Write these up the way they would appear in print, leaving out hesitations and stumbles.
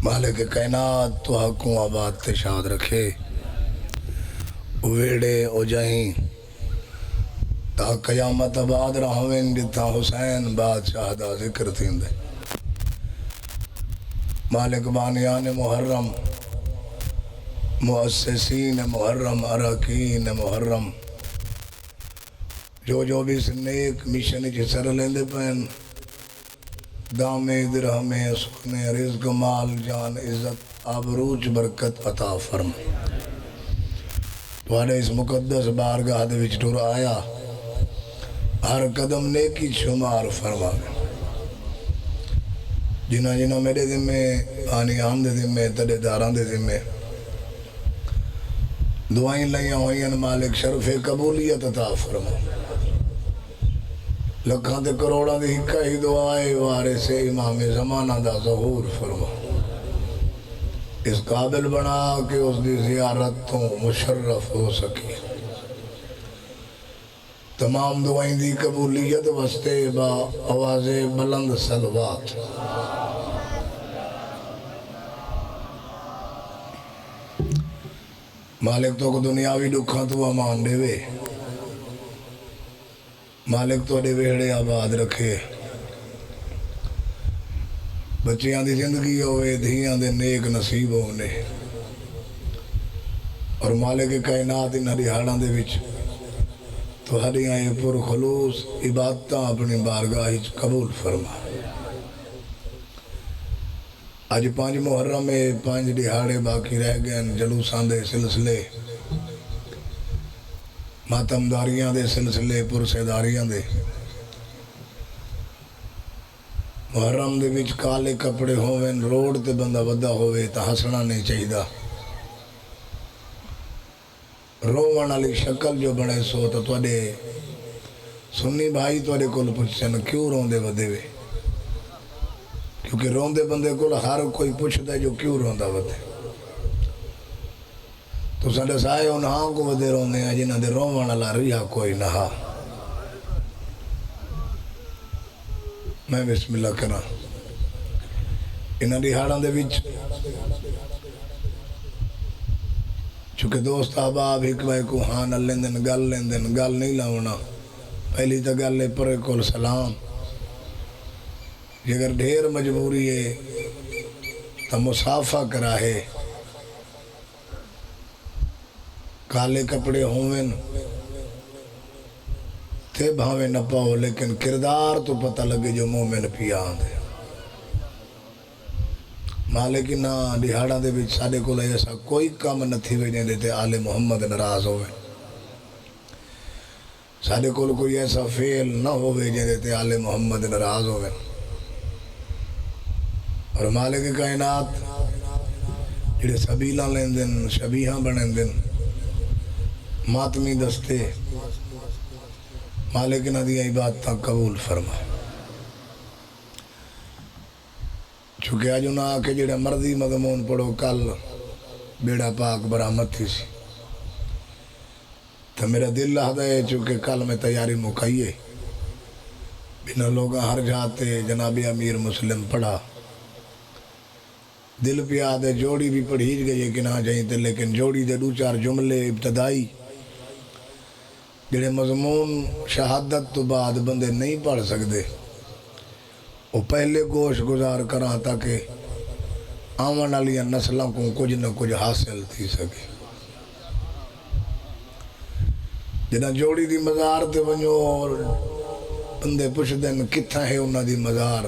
مالک کائنات تو حقوں آباد تے شاد رکھے ویڑے او جائیں تا قیامت آباد رہویں جتا حسین بادشاہ دا ذکر تھین دے مالک بانیان محرم مؤسسین محرم اراکین محرم جو بھی اس نیک مشن کی سر لیندے پہن دامے درہمے سکنے رزق مال جان عزت آبروج برکت عطا فرم توڑے اس مقدس بارگاہ دے وچ ٹر آیا ہر قدم نیکی شمار فرما جنہ میرے ذمے آنی آن دے ذمے تڑے داران دے ذمے دعائیں لائیں ہوئیں مالک شرف قبولیت عطا فرما لکھاں تے کروڑاں دی ہکا ہی دعائے وارث امام زمانہ دا ظہور فرما اس قابل بنا کہ اس دی زیارت تو مشرف ہو سکی تمام دعائیں دی قبولیت واسطے با آواز بلند صلوات مالک تو کو دنیاوی دکھاں تو امان دے وے مالک تو دے ویڑے آباد رکھے بچیاں دی زندگی ہوئے دھیاں دے نیک نصیب ہونے اور مالک کائنات انہاں دیہاڑاں دے وچ تو ہریاں پر خلوص عبادتاں اپنی بارگاہ قبول فرما آج 5 محرم میں 5 دیہاڑے باقی رہ گئے جلوساں دے سلسلے ماتمداریاں دے سلسلے پرسیداریاں دے محرم دے وچ کالے کپڑے ہوئے روڈ تے بندہ ودا ہوئے تا ہسنا نہیں چاہیدہ روان علی شکل جو بڑے سو تو توڑے سنی بھائی توڑے کل پوچھن کیوں رون دے ودے وے کیونکہ رون دے بندے کل ہر کوئی پوچھتا ہے جو کیوں رون دا ودے تو سنڈے سائے انہاں کو ودے رون دے ہیں جنہاں دے روان علا رہا کوئی نہا میں بسم اللہ کرا انہاں دی ہاڑاں دے وچ چونکہ دوست احباب حکمہ کو ہاں نہ لیندن گل نہیں لاؤنا پہلی تا گل لے پرے کول سلام اگر ڈھیر مجبوری ہے تا مسافہ کرا ہے کالے کپڑے ہوئن تے بھاوے نہ پاؤ لیکن کردار تو پتہ لگے جو مومن پیا آندے مالک نہ دیہاڑاں دے وچ ساڈے کول ایسا کوئی کام نہ تھی وینے دیتے آل محمد ناراض ہوئے ساڈے کول کوئی ایسا فعل نہ ہوئے جے دیتے آل محمد ناراض ہوئے اور مالک کائنات جڑے سبیلاں لیندن شبیہاں بنیندن ماتمی دستے مالک نہ دیا عبادتاں قبول فرما چونکہ آج انہاں آکے جڑے مرضی مضمون پڑھو کل بیڑا پاک برآمد تھی سی تو میرا دل لہدا ہے چونکہ کل میں تیاری مکائیے بنا لوگاں ہر جاتے جناب امیر مسلم پڑھا دل پہ آدھے جوڑی بھی پڑھی گئی کہ نہ جائیں تے لیکن جوڑی دے 2-4 جملے ابتدائی جڑے مضمون شہادت تو بعد بندے نہیں پڑھ سکتے وہ پہلے گوش گزار کراں تاکہ آمن والی نسلوں کو کچھ نہ کچھ حاصل تھی سکے جنہاں جوڑی دی مزار تے ونجو اور بندے پوچھ دیں کتھا ہے انہاں دی مزار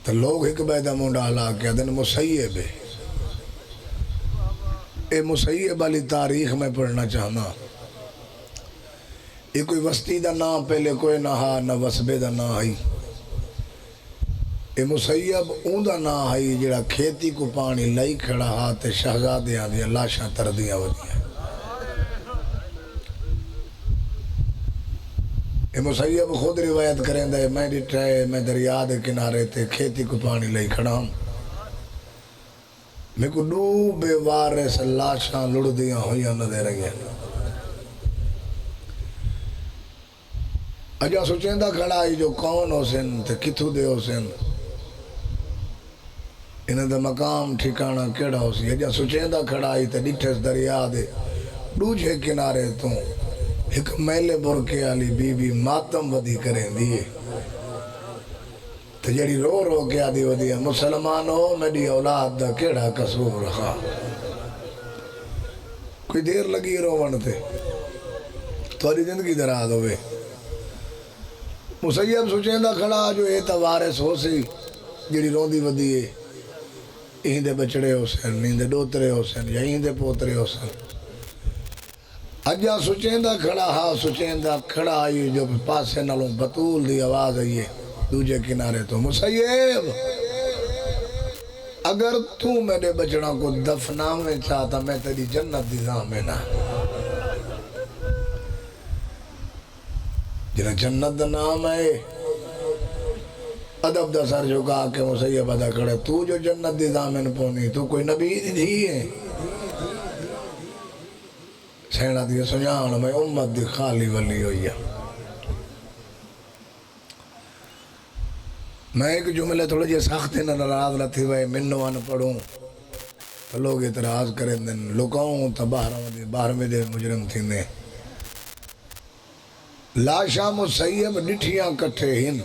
تو لوگ ایک بیدہ مونڈا علا کیا دن مسیب ہے اے مسیب والی تاریخ میں پڑھنا چاہنا یہ کوئی وسطی دا نام پہلے کوئی نہ ہا نہ وسبے دا نام آئی اے مسیب اون دا نام آئی جڑا کھیتی کو پانی لائی کھڑا ہاتھ شہزادیاں دیا لاشاں تردیاں ودیاں اے مسیب خود روایت کریں دے میں ڈٹھائے میں دریا دے کنارے تے کھیتی کو پانی لائی کھڑا ہوں میں کو ڈوبے وارث لاشاں لڑ دیاں ہویاں نہ دے رہی ہیں اجا سوچیں دا کھڑا ہی جو کون ہو سن تے کتھو دے ہو سن انہاں دا مقام ٹھکانہ کیڑا ہو سی اجا سچیندا کھڑا ہی تے ڈٹھس دریا دے دوجے کنارے تو ایک میلے برکے والی بی بی ماتم ودی کریں دیے تے جڑی رو رو کے آدھی ودی مسلمانو میری اولاد دا کیڑا قصور رہا کوئی دیر لگی روون تے تھوڑی زندگی دراز ہوئے مسیب سچیندا کھڑا جو وارث ہو سی جڑی روندی ودی ہے این دے بچڑے ہو سن این دے ڈوترے ہو سن یا این دے پوترے ہو سن اجا سچیندا کھڑا ہاں سچیندا کھڑا آئی جو پاسے نالوں بطول دی آواز آئی ہے دوجے کنارے تو مسیب اگر تو میرے بچڑا کو دفنا میں چاہتا میں تیری جنت دی ضامن جنہیں جنت دا نام ہے ادب دا سر جو کہا کہ مسیب ادا کھڑے تو جو جنت دی ضامن پونی تو کوئی نبی دی ہے سینہ دی سنیان میں امت دی خالی ولی ہوئی ہے میں ایک جملے تھوڑے جے ساختے نہ ناراض لتھی وے منو ان پڑھوں تو لوگ اعتراض کریں دن لکاؤں تو باہر میں دے مجرم تھی نے لاشاں مسیب ڈٹھیاں کٹھے ہن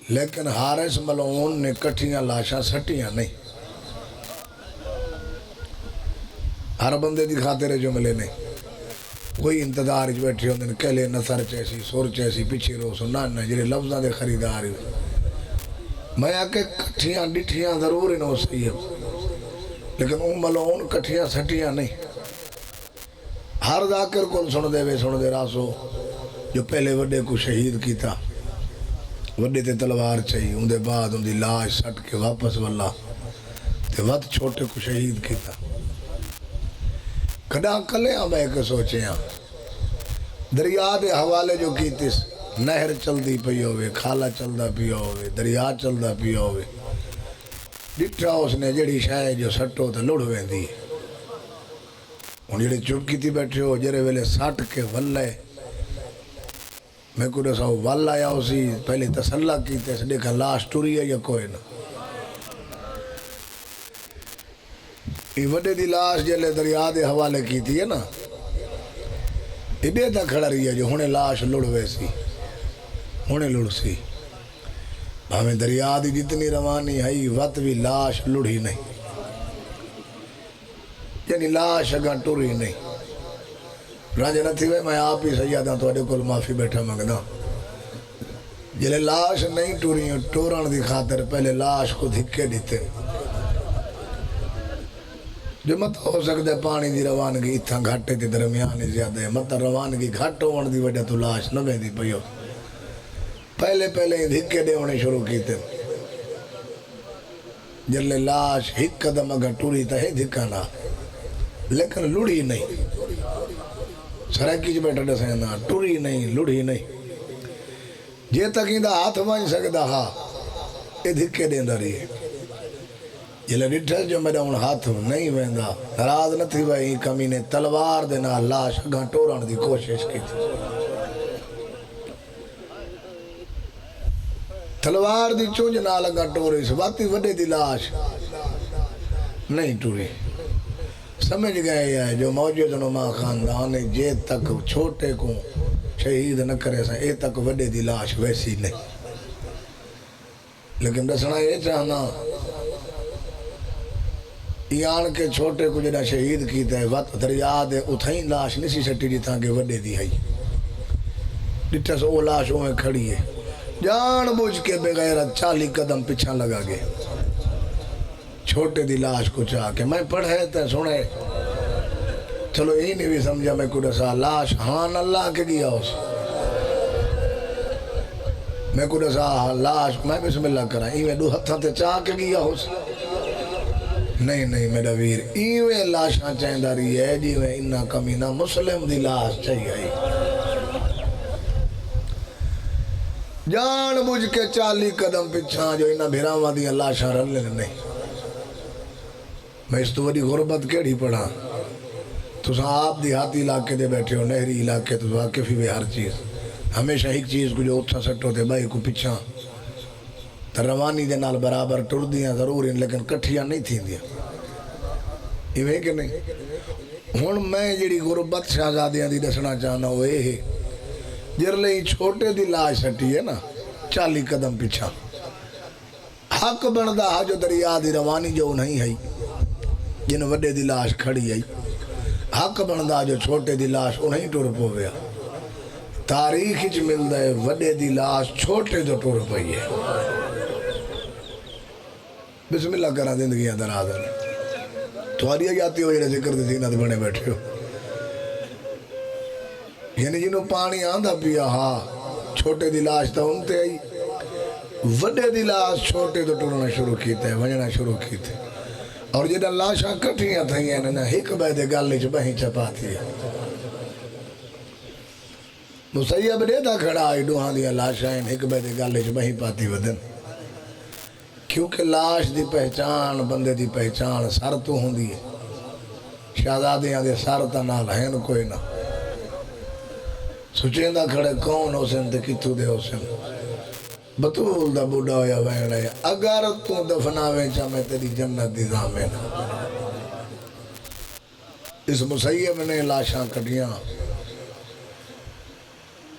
لیکن حارث ملعون نے کٹھیاں لاشاں سٹیاں نہیں ہر بندے دی خاطر جملے نے کوئی انتظار اچ بیٹھے ہوندے نے کہلے نثر چیسی سور چیسی پیچھے رو سو نہ جڑے لفظاں دے خریدار میں آکے کٹھیاں ڈٹھیاں ضرور ہن ہو سیب لیکن ملعون کٹھیاں سٹیاں نہیں ہر ذاکر کو سن دے راسو جو پہلے وڈے کو شہید کیتا وڈے تے تلوار چاہیے ان دے بعد ان دی لاش سٹ کے واپس واللہ تے وقت چھوٹے کو شہید کیتا کھڑا کلے ہاں بے کے سوچے ہاں دریا دے حوالے جو کیتیس نہر چل دی پی ہوئے کھالا چل دا پی ہوئے دریا چل دا پی ہوئے ڈٹھا اس نے جڑی شاید جو سٹو تے لڑ ہوئے دی ان جڑے چپ کی تھی بیٹھے ہو جرے ویلے سٹ کے ولے میں کو رسا وال آیا اسی پہلے تسلہ کیتے سے دیکھا لاش ٹوری ہے یا کوئی نہ یہ وڈے دی لاش جلے دریا دے حوالے کی تھی ہے نا ایڈے تا کھڑا رہی ہے جو ہونے لاش لڑ ویسی ہونے لڑ سی ہمیں دریا دی جتنی روانی ہے وقت بھی لاش لڑی نہیں یعنی لاش اگاں ٹوری نہیں راجہ نہ تھی میں آپ ہی سیادہ تو اڈے کل معافی بیٹھا مانگنا جلے لاش نہیں ٹوری ٹورن دی خاطر پہلے لاش کو دھکے دیتے جو مت ہو سکتا ہے پانی دی روانگی اتھا گھٹے تے درمیانی زیادہ ہے مت روانگی گھٹ ہونے دی وجہ تو لاش نہ میں دی پیو پہلے ہی دھکے دے ہونے شروع کیتے جلے لاش ہک قدم اگر ٹوری تا ہے دھکا نہ لیکن لڑی نہیں سرکی جو بیٹھا دے سینا ٹوری نہیں لڑی نہیں جے تک ہی دا ہاتھ بن سکتا ہاں یہ دھکے دیں دا رہی ہے جلے ڈٹھل جو میرا ان ہاتھ نہیں ویندا ناراض نہ تھی بھائی کمی نے تلوار دینا لاش اگاں ٹورن دی کوشش کی تھی تلوار دی چونج نال اگاں ٹوری سے باتی وڈے دی لاش نہیں ٹوری سمجھ گئے ہے جو موجود نما خاندان جے تک چھوٹے کو شہید نہ کرے سا اے تک وڈے دی لاش ویسی نہیں لیکن دسنا یہ چاہنا آن کے چھوٹے کو جڑا شہید کیتا ہے وقت دریا دے اتھائیں لاش نہیں سی سٹی دی تھا کہ وڈے دی ہے ڈٹھا سو لاش میں کھڑی ہے جان بوجھ کے بغیرت 40 قدم پیچھا لگا گئے چھوٹے دی لاش کو چاہ کے میں پڑھے تے سنے چلو یہی نہیں بھی سمجھا میں کو رسا لاش ہان اللہ کے گیا اس میں کو رسا لاش میں بسم اللہ کرا ایویں دو ہتھاں تے چاہ کے گیا اس نہیں میرا ویر ایویں لاشاں چاہندہ رہی ہے جیویں انہا کمینہ مسلم دی لاش چاہیے جان بوجھ کے 40 قدم پچھاں جو انہا بھیراوہ دیا لاشاں رلنے نہیں میں اس تو وڈی غربت کیڑی پڑھا تو آپ دیہاتی علاقے دے بیٹھے ہو نہری علاقے تو واقف ہی بے ہر چیز ہمیشہ ایک چیز کو جو اتھا سٹو تے بائی کو پچھاں تو روانی دے نال برابر ٹردیاں ضرور ہیں لیکن کٹھیاں نہیں تھیندیاں ایویں کہ نہیں ہن میں جڑی غربت شہزادیاں دی دسنا چاہنا وہ یہ ہے جرلے ہی چھوٹے دی لاش سٹی ہے نا 40 قدم پیچھا حق بندا جو دریا دی روانی جو نہیں ہے جن وڈے دی لاش کھڑی ہے حق بندا جو چھوٹے دی لاش انہیں ٹر پویا تاریخ وچ ملدا ہے وڈے دی لاش چھوٹے جو ٹر پئی ہے بسم اللہ کرا زندگیاں دراز تھوڑی جاتی ہو جڑے ذکر دی زینت بنے بیٹھے ہو یعنی جنہوں پانی آندھا پیا ہاں چھوٹے دی لاش تا ان تے آئی وڈے دی لاش چھوٹے تو ٹرنا شروع کیتے ہیں وجنا شروع کیتے اور جنہاں لاشاں کٹھیاں تھیں انہاں ہک بیدے گالے چھ بہیں چپاتی ہے مسیب دے دا کھڑا آئی ڈوہاں دیا لاشاں ہک بیدے گالے چھ بہیں پاتی ودن کیونکہ لاش دی پہچان بندے دی پہچان سر تو ہوں دی ہے شہزادیاں دے سر تا نال ہین کوئی نہ سچیندہ کھڑے کون حسن تے کتو دے حسن بطول دا بوڑھا ہویا ویڑا ہے اگر تو دفناویں چاہ میں تیری جنت دی ضامن اس مسیب نے لاشاں کٹیاں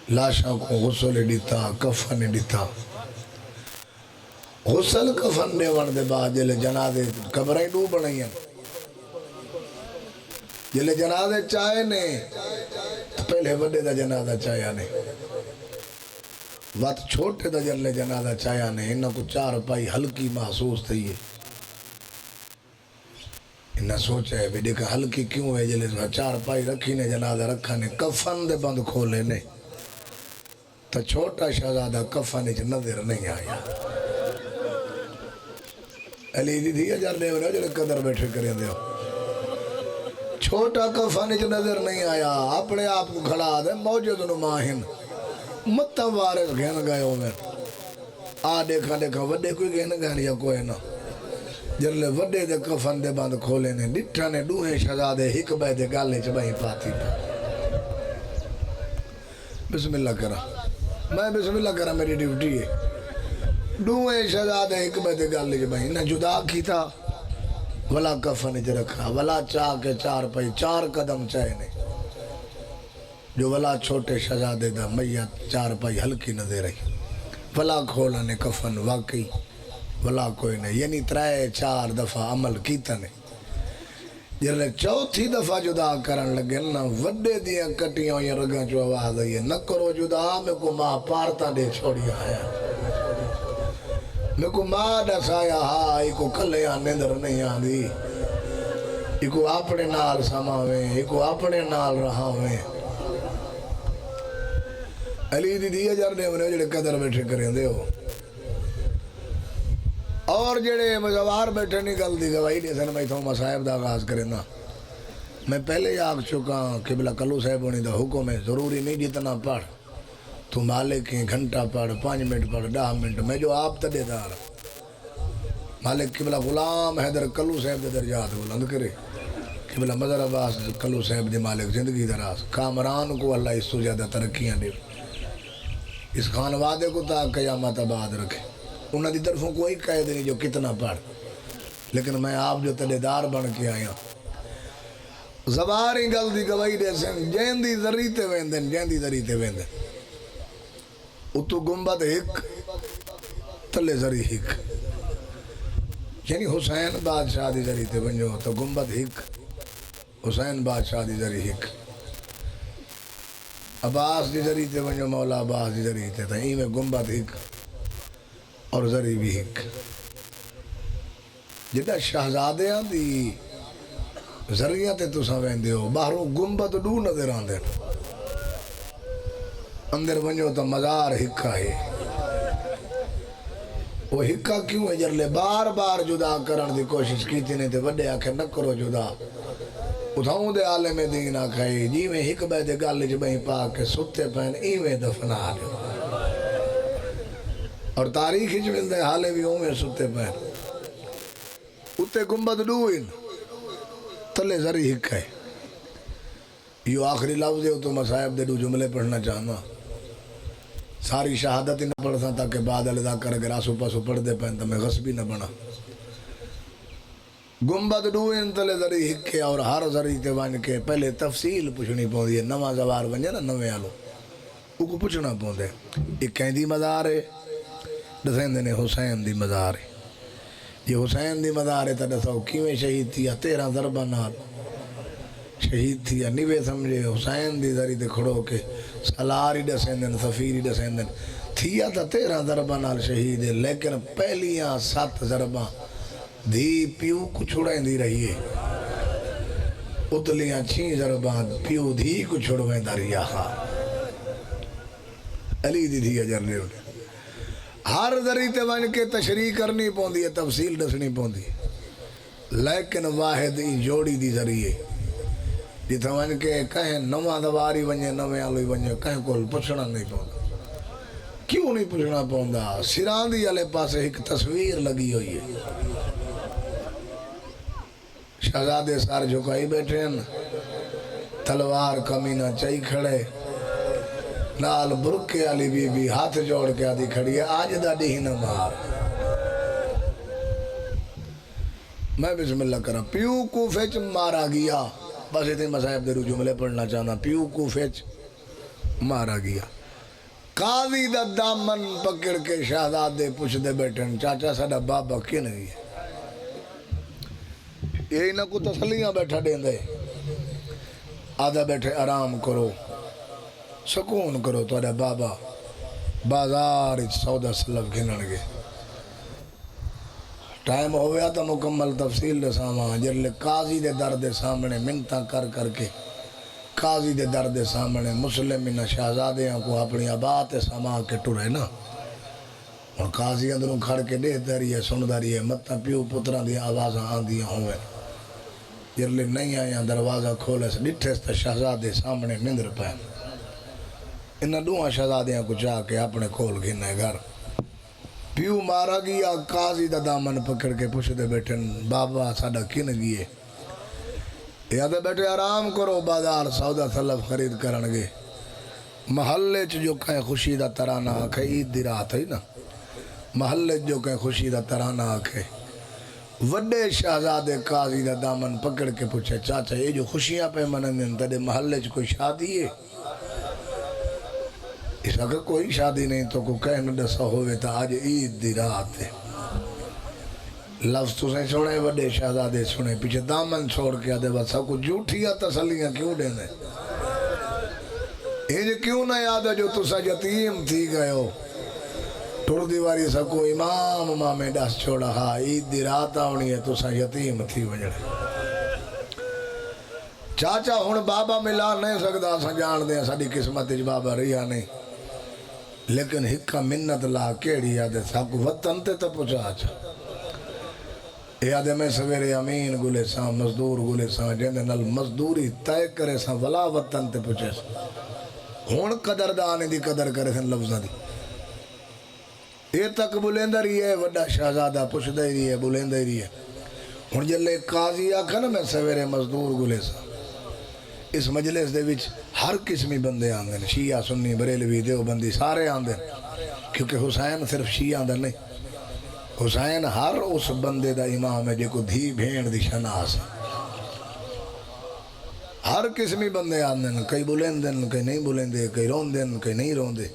لاشاں کو غسل دیتا کفن دیتا غسل کفن دے ون دے بعد جلے جنازے قبریں ڈو بنائی ہیں جلے جنازے چاہے نے پہلے وڈے دا جنازہ چاہیا نے وقت چھوٹے دا جلے جنازہ چاہیا نے انہاں کو 4 پائی ہلکی محسوس تھی ہے انہاں سوچا ہے بیڈے کا ہلکی کیوں ہے جلے 4 پائی رکھی نے جنازہ رکھا نے کفن دے بند کھولے نے تو چھوٹا شہزادہ کفن اچ نظر نہیں آیا علی دی دھی اجار دے ہوئے جلے قدر بیٹھے کریں دے ہو چھوٹا کفن اچ نظر نہیں آیا اپنے آپ کو کھڑا دے موجود نماہن متم وارث گھن گئے ہو میں دیکھا وڈے کوئی گھن گئے یا کوئی نہ جلے وڈے دے کفن دے بند کھولے نے ڈٹھا نے ڈوہیں شہزادے ہک بے دے گالے چ بہیں پاتی بسم اللہ کرا میں بسم اللہ کرا میری ڈیوٹی ہے ڈوہیں شہزادے ہک بے دے گالے چ بہیں نہ جدا کی تھا ولا کفن اچ رکھا ولا چاہ کے 4 پائی 4 قدم چاہے نے جو ولا چھوٹے شہزادے دا میت 4 پائی ہلکی نظر رہی ولا کھولا نے کفن واقعی ولا کوئی نہیں یعنی 3-4 دفعہ عمل کیتا نے جلے 4تھی دفعہ جدا کرن لگے نا وڈے دیاں کٹیاں ہوئی رگاں چو آواز آئی ہے نہ کرو جدا میں کو ماں پارتا دے چھوڑی آیا میں کو ماں دسایا ہاں ایکو کلے آنے در نہیں آدھی ایکو اپنے نال سماویں ایکو اپنے نال رہاویں علی دی دی اجار دے ہوئے جڑے قدر بیٹھے کریں دے ہو اور جڑے مزوار بیٹھے نکل دی گواہی دے سن میں تو مصائب دا آغاز کریں نا میں پہلے ہی آگ چکا قبلہ کلو صاحب ہونی دا حکم ہے ضروری نہیں جتنا پڑھ تو مالک ہی گھنٹہ پڑھ 5 منٹ پڑھ 10 منٹ میں جو آپ تدے دار مالک قبلہ غلام حیدر کلو صاحب دے درجات بلند کرے قبلہ مظہر عباس کلو صاحب دے مالک زندگی دراز کامران کو اللہ اس سے زیادہ ترقیاں دے اس خانوادے کو تا قیامت آباد رکھے انہوں دی طرفوں کوئی قید نہیں جو کتنا پڑھ لیکن میں آپ جو تدیدار بن کے آیا زباری گل دی گواہی دے سن جیندی ذریتے ویندن جیندی ذریتے ویندن اتو گنبد ہک تلے ذری ہک یعنی حسین بادشاہ دی ذریتے بنجو تو گنبد ہک حسین بادشاہ دی ذری ہک عباس دی ذریتے بنجو مولا عباس دی ذریتے تھا ہی میں گنبد ہک اور ذری بھی ہک جدہ شہزادیاں دی ذریعتے تو سوین دیو باہروں گنبد ڈو نظر آن دے اندر بنجو تو مزار ہکا ہے وہ ہکا کیوں ہے جرلے بار بار جدا کرن دی کوشش کی تھی نہیں تھے وڈے آکھے نہ کرو جدا اتھاؤں دے عالم دین آکھائی جی میں ہک بے دے گالج بہیں پاک کے ستے پہن ایویں دفنا دے اور تاریخی جو ملتے حالے بھی ہوں میں ستے پہن اتے گنبد ڈوئن تلے ذری ہک ہے یہ آخری لفظ ہے تو مصائب دے دو جملے پڑھنا چاہنا ساری شہادت ہی نہ پڑھ سا تاکہ بعد ادا کر اگر آسو پاسو پڑھ دے پہن تو میں غصبی نہ بنا گنبد ڈوئن تلے ذری ہکے اور ہر ذری تے ون کے پہلے تفصیل پوچھنی پوندی ہے نواں زوار ونجے نا نویں آلو وہ کو پوچھنا پوندے ایک کہیں دی مزار ہے دسیں دینے حسین دی مزار ہے یہ حسین دی مزار ہے تا دساؤ کیویں شہید تھی 13 ضربہ نال شہید تھی نیوے سمجھے حسین دی ذری تے کھڑو کے سالاری دسیں دن سفیری دسیں دن تھیا تا 13 ضربہ نال شہید ہے لیکن پہلیاں 7 ضربہ دھی پیو کو چھوڑیں دی رہی ہے اتلیاں 6 ضربہ پیو دھی کو چھوڑیں دا رہی ہے علی دی دھی اجر لے اٹھے ہر ذری تے ون کے تشریح کرنی پوندی ہے تفصیل دسنی پوندی ہے لیکن واحد ہی جوڑی دی ذریعے جتھا ون کے کہیں نواں دواری ونجے نویں آلوی ونجے کہیں کول پوچھنا نہیں پوندا کیوں نہیں پوچھنا پوندا سراندی والے پاسے ایک تصویر لگی ہوئی ہے شہزادے سار جھکائی بیٹھے ہیں تلوار کمینہ چائی کھڑے نال برکے علی بی بی ہاتھ جوڑ کے آدھی کھڑی ہے آج دا ڈی نہ مار میں بسم اللہ کرا پیو کوفے چ مارا گیا بس اتنے مصاحب دے جملے پڑھنا چاہنا پیو کوفے چ مارا گیا قاضی دا دامن پکڑ کے شہزادے پوچھ دے بیٹھن چاچا ساڈا بابا کی نہیں ہے یہی نہ کو تسلیاں بیٹھا دیں دے آدھا بیٹھے آرام کرو سکون کرو تھوڑا بابا بازار سودا سلب گھنن گے ٹائم ہو گیا تو مکمل تفصیل دے سامان جلے قاضی دے در دے سامنے منتاں کر کر کے قاضی دے در دے سامنے مسلمین شہزادیاں کو اپنی آباد سما کے ٹرے نا اور قاضی اندروں کھڑ کے دیکھتا رہی ہے سندا رہی ہے متاں پیو پتراں دی آوازاں آندیاں ہوئے جلے نہیں آیا دروازہ کھولے سے ڈٹھے سے شہزادے سامنے نندر پہ انہاں دوہاں شہزادیاں کو چاہ کے اپنے کھول گھنے گھر پیو مارا گیا قاضی دا دامن پکڑ کے پوچھ دے بیٹھے بابا ساڈا کن گئے یادے بیٹھے آرام کرو بازار سودا سلب خرید کرن گے محلے چ جو کہیں خوشی دا ترانہ آکھے عید دی رات ہے نا محلے جو کہیں خوشی دا ترانہ آکھے وڈے شہزادے قاضی دا دامن پکڑ کے پوچھے چاچا یہ جو خوشیاں پہ منن تیرے محلے چ کوئی شادی ہے اس اگر کوئی شادی نہیں تو کو کہنا دسا ہوئے تا آج عید دی رات ہے لفظ تو سے سنے وڈے شہزادے سنے پیچھے دامن چھوڑ کے آدھے بس کو جھوٹیاں تسلیاں کیوں دینے یہ کیوں نہ یاد ہے جو تسا یتیم تھی گئے ہو ٹور دیواری سا کو امام امامے ڈاس چھوڑا ہاں عید دی رات آنی ہے تسا یتیم تھی وجڑے چاچا ہون بابا ملا نہیں سکتا سا جان دیں ساڑی قسمت اج بابا رہا نہیں لیکن ہکا منت لا کیڑی یادے ساکو وطن تے تا پوچھا آچا یادے میں سویرے امین گلے ساں مزدور گلے ساں جیندے نل مزدوری تائے کرے ساں ولا وطن تے پوچھے ساں ہون قدر دانے دی قدر کرے ساں لفظہ دی یہ تک بلیندہ رہی ہے وڈا شہزادہ پوچھ دے رہی ہے بلیندہ رہی ہے ہون جلے قاضی آکھا نا میں سویرے مزدور گلے ساں اس مجلس دے وچ ہر قسمی بندے آندے ہیں شیعہ سنی بریلوی دیوبندی سارے آندے ہیں کیونکہ حسین صرف شیعہ آندے نہیں حسین ہر اس بندے دا امام ہے جے کو دھی بھین دی شناس ہر قسمی بندے آندے ہیں کئی بولیندے کئی نہیں بولیندے کئی روندے کئی نہیں روندے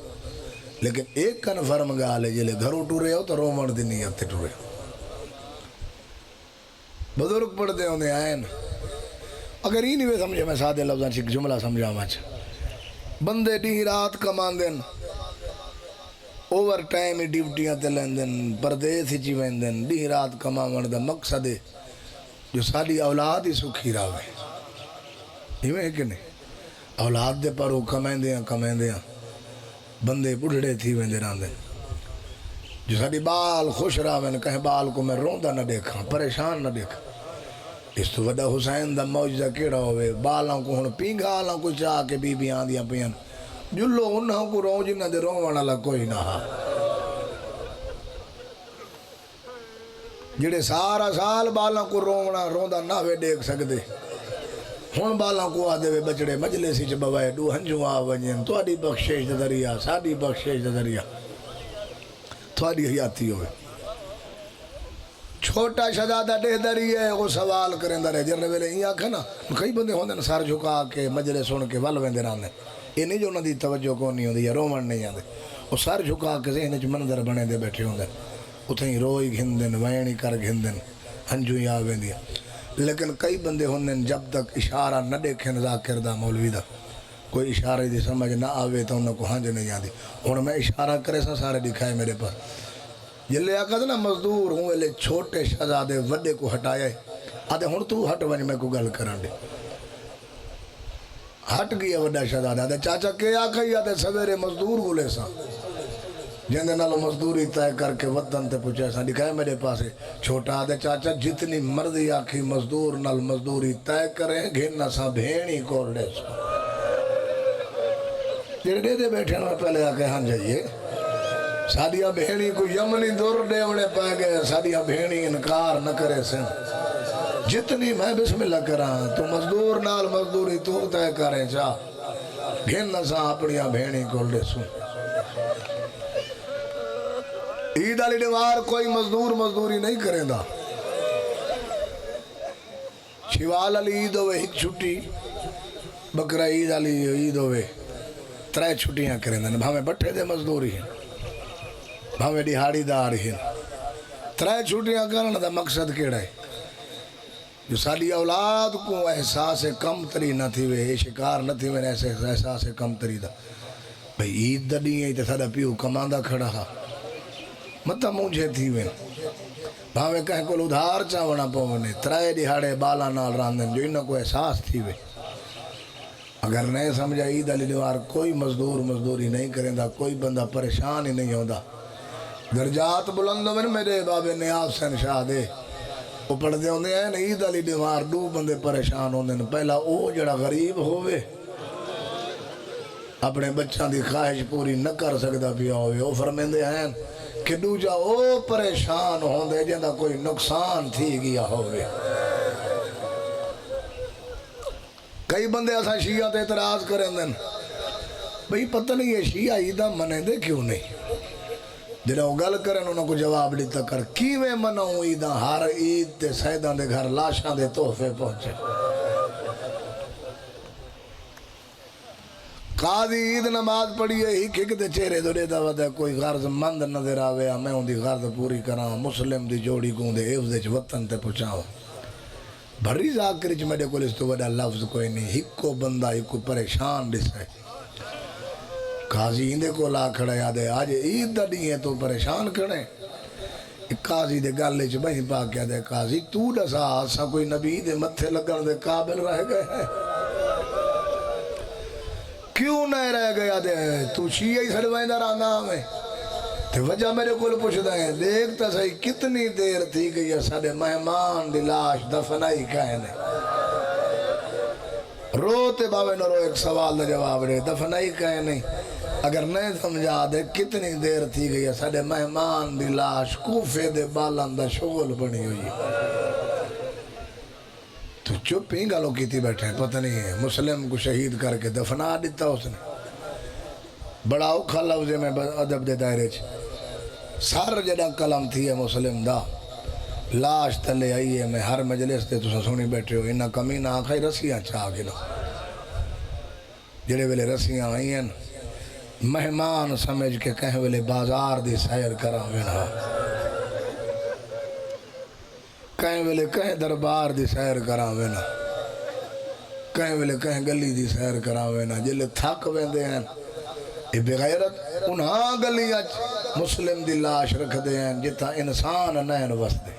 لیکن ایک کنفرم گالے جلے گھروں ٹورے ہو تو رومن دی نیت تے ٹورے بزرگ پڑھ دے ہوندے آئین اگر ہی نہیں سمجھے میں سادے لفظاں سے جملہ سمجھا مچ بندے ڈی رات کمان دن اوور ٹائم ڈیوٹیاں تے لین دن پردیس چی وین دن ڈی رات کمان دا مقصد ہے جو ساری اولاد ہی سکھی راوے یہ میں ہے کہ نہیں اولاد دے پر وہ کمین دیاں بندے بڑھڑے تھی وین دے ران دن جو ساری بال خوش راوے کہیں بال کو میں روندہ نہ دیکھا پریشان نہ دیکھا اس تو وڈا حسین دا موجزہ کیڑا ہوئے بالاں کو ہن پینگا آلاں کو چاہ کے بی بی آندیاں پیان جلو انہاں کو رو جنہ دے روانا لگ کوئی نہ ہا جڑے سارا سال بالاں کو رونا روندہ نہ وے دیکھ سکدے ہن بالاں کو آ دے بچڑے مجلس وچ بوائے ڈو ہنجو آ ونجن تہاڈی بخشش دا ذریعہ ساڈی بخشش دا ذریعہ تھوڑی حیاتی ہوئے چھوٹا شہزادہ ڈہدری ہے وہ سوال کریں رہے جرنے ویلے ہی آکھے نا کئی بندے ہوندے سر جھکا کے مجلے سن کے ول ویندے رہندے یہ نہیں جو انہاں دی توجہ کو نہیں ہوندی یا رومن نہیں آندے وہ سر جھکا کے ذہن وچ منظر بنے دے بیٹھے ہوندے اتھیں روئی گھندن وینی کر گھندن ہنجو ہی آ ویندی لیکن کئی بندے ہوندے جب تک اشارہ نہ دیکھیں ذاکر دا مولوی دا کوئی اشارے دی سمجھ نہ آوے تو انہوں کو ہنج نہیں آندی ہن میں اشارہ کرے سا سارے دکھائے میرے پاس جلے آقا نا مزدور ہوں ویلے چھوٹے شہزادے وڈے کو ہٹایا ہے آدھے ہن تو ہٹ ونج میں کو گل کرن دے ہٹ گیا وڈا شہزادہ آدھے چاچا کے آکھا ہی آدھے سویرے مزدور گولے سا جندے نالو مزدوری طے کر کے وطن تے پوچھے سا دکھائے میرے پاس چھوٹا آدھے چاچا جتنی مرضی آکھی مزدور نال مزدوری طے کریں گھننا سا بھینی کول دے سو جڑے دے بیٹھے نا پہلے آکے ہاں جائیے سادیاں بھینی کو یمنی دور دے وڑے پائے گئے سادیاں بھینی انکار نہ کرے سن جتنی میں بسم اللہ کران تو مزدور نال مزدوری تو طے کریں چاہ گھن سا اپنیاں بھینی کول دے سن عید علی دیوار کوئی مزدور مزدوری نہیں کریں دا شوال علی عید ہوئے ایک چھٹی بکرہ عید علی عید ہوئے 3 چھٹیاں کریں دا بھامے بٹھے دے مزدوری ہیں بھامے دیہاڑی دار ہیں 3 چھٹیاں کرنے دا مقصد کیڑا ہے جو سالی اولاد کو احساس کم تری نہ تھی وے شکار نہ تھی وے ایسے احساس کم تری دا بھئی عید دا نہیں ہے تو ساڑا پیو کماندہ کھڑا ہا مطلب مجھے تھی وے بھاوے کہیں کو ادھار چاونا پونے 3 دیہاڑے بالا نال راندن جو انہوں کو احساس تھی وے اگر نہیں سمجھا عید علی دیوار کوئی مزدور مزدوری نہیں کریں دا کوئی بندہ پریشان ہی نہیں ہوتا درجات بلند میں میرے بابے نیاز سین شاہ دے وہ پڑھ دے ہوندے ہیں عید علی دیوار 2 بندے پریشان ہوندے ہیں پہلا او جڑا غریب ہوئے اپنے بچان دی خواہش پوری نہ کر سکتا پیا ہوئے وہ فرمیندے ہیں کہ دوجا او پریشان ہوندے جندہ کوئی نقصان تھی گیا ہوئے کئی بندے ایسا شیعہ تے اعتراض کریں دن بھئی پتہ نہیں یہ شیعہ عیدہ منے دے کیوں نہیں جنہیں وہ گل کریں انہوں کو جواب دیتا کر کیویں مناؤں عیدہ ہر عید تے سیدان دے گھر لاشاں دے تحفے پہنچے قاضی عید نماز پڑھی ہے ہی دے چہرے دو دیتا ودا کوئی غرض مند نظر آوے میں ہوں دی غرض پوری کراں مسلم دی جوڑی کو دے ایوز وطن تے پہنچاؤں بھری ذاکر چ میرے کو اس تو وڈا لفظ کوئی نہیں ہکو بندہ ہکو پریشان دسے قاضی اندے کو لا کھڑا یادے آج عید دا نہیں ہے تو پریشان کھڑے قاضی دے گالے چ بہی پا کیا دے قاضی تو دسا سا کوئی نبی دے متھے لگن دے قابل رہ گئے ہیں کیوں نہیں رہ گیا دے تو شیعہ ہی سڑوائندہ رانا ہمیں تو وجہ میرے کو پوچھتا ہے دیکھتا صحیح کتنی دیر تھی گئی ہے ساڑھے مہمان دی لاش دفنائی کہنے روتے باوے نہ رو ایک سوال دا جواب رہے دفنائی کہنے اگر نہیں سمجھا دے کتنی دیر تھی گئی ہے ساڑھے مہمان دی لاش کوفے دے بالاندہ شغل بنی ہوئی تو چپ ہی گالوں کی تھی بیٹھے پتہ نہیں ہے مسلم کو شہید کر کے دفنا دیتا اس نے بڑا اوکھا لفظ میں ادب دے دائرے سار جڑا کلم تھی ہے مسلم دا لاش تلے آئی ہے میں ہر مجلس تے تو سنی بیٹھے ہو انہا کمی نہ آکھائی رسیاں چاہ گنا جڑے ویلے رسیاں آئی ہیں مہمان سمجھ کے کہیں ویلے بازار دی سیر کرا وینا کہیں ویلے کہیں دربار دی سیر کرا وینا کہیں ویلے کہیں گلی دی سیر کرا وینا جلے تھک ویندے ہیں یہ بغیرت انہاں گلیاں مسلم دی لاش رکھ دے ہیں جتا انسان نین وس دے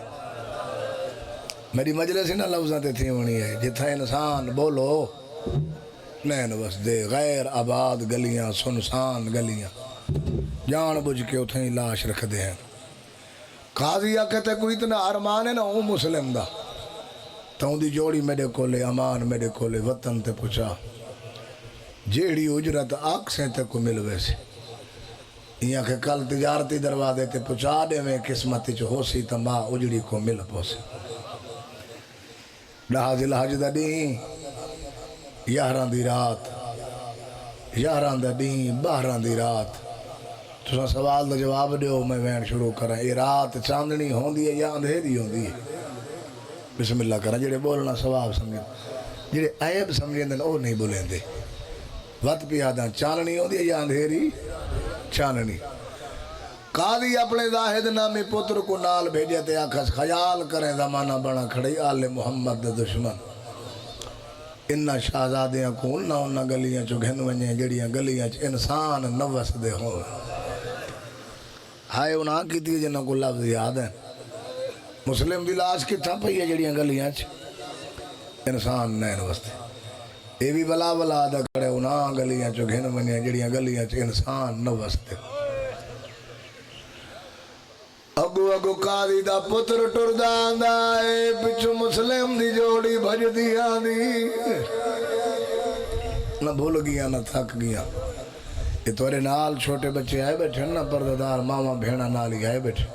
میری مجلس ہی نہ لفظاں تے تھی ہونی ہے جتا انسان بولو نین وس دے غیر آباد گلیاں سنسان گلیاں جان بجھ کے اتھیں لاش رکھ دے ہیں قاضی کہتے کوئی اتنا ارمان ہے نا وہ مسلم دا تو دی جوڑی میرے کولے امان میرے کولے وطن تے پوچھا جیڑی اجرت آنکھ سے تے کو مل ویسے یہاں کہ کل تجارتی دروازے تے پوچھا دے میں قسمتی چو ہو سی تمبا اجڑی کو مل پوسے لحاظ الحج دا نہیں 11 دی رات 11 دا دین 12 دی رات تساں سوال دا جواب دیو میں وین شروع کرا یہ رات چاندنی ہوندی ہے یا اندھیری ہوندی ہے بسم اللہ کرا جڑے بولنا ثواب سمجھیں جڑے عیب سمجھیں دن او نہیں بولیں دے وقت پہ آدھا چاننی ہوندی ہے یا اندھیری چاننی قاضی اپنے زاہد نامی پتر کو نال بھیجے تے آکھس خیال کریں زمانہ بنا کھڑی آل محمد دے دشمن انہا شہزادیاں کون نہ انہا گلیاں چو گھن ونجیں جڑیاں گلیاں چو انسان نوس دے ہوں ہائے انہاں کی تھی جنہاں کو لفظ یاد ہیں مسلم دی لاش کی تھا پہی ہے جڑیاں گلیاں چو انسان نہ نوس دے یہ بھی بلا بلا دا کھڑے انہاں گلیاں چو گھن ونجیں جڑیاں گلیاں چو انسان نوس دے اگو اگو قاضی دا پتر ٹردان دائے پچھو مسلم دی جوڑی بھج دیا دی نہ بھول گیا نہ تھک گیا یہ تورے نال چھوٹے بچے آئے بیٹھے نہ پرددار ماما بھیڑا نالی آئے بیٹھے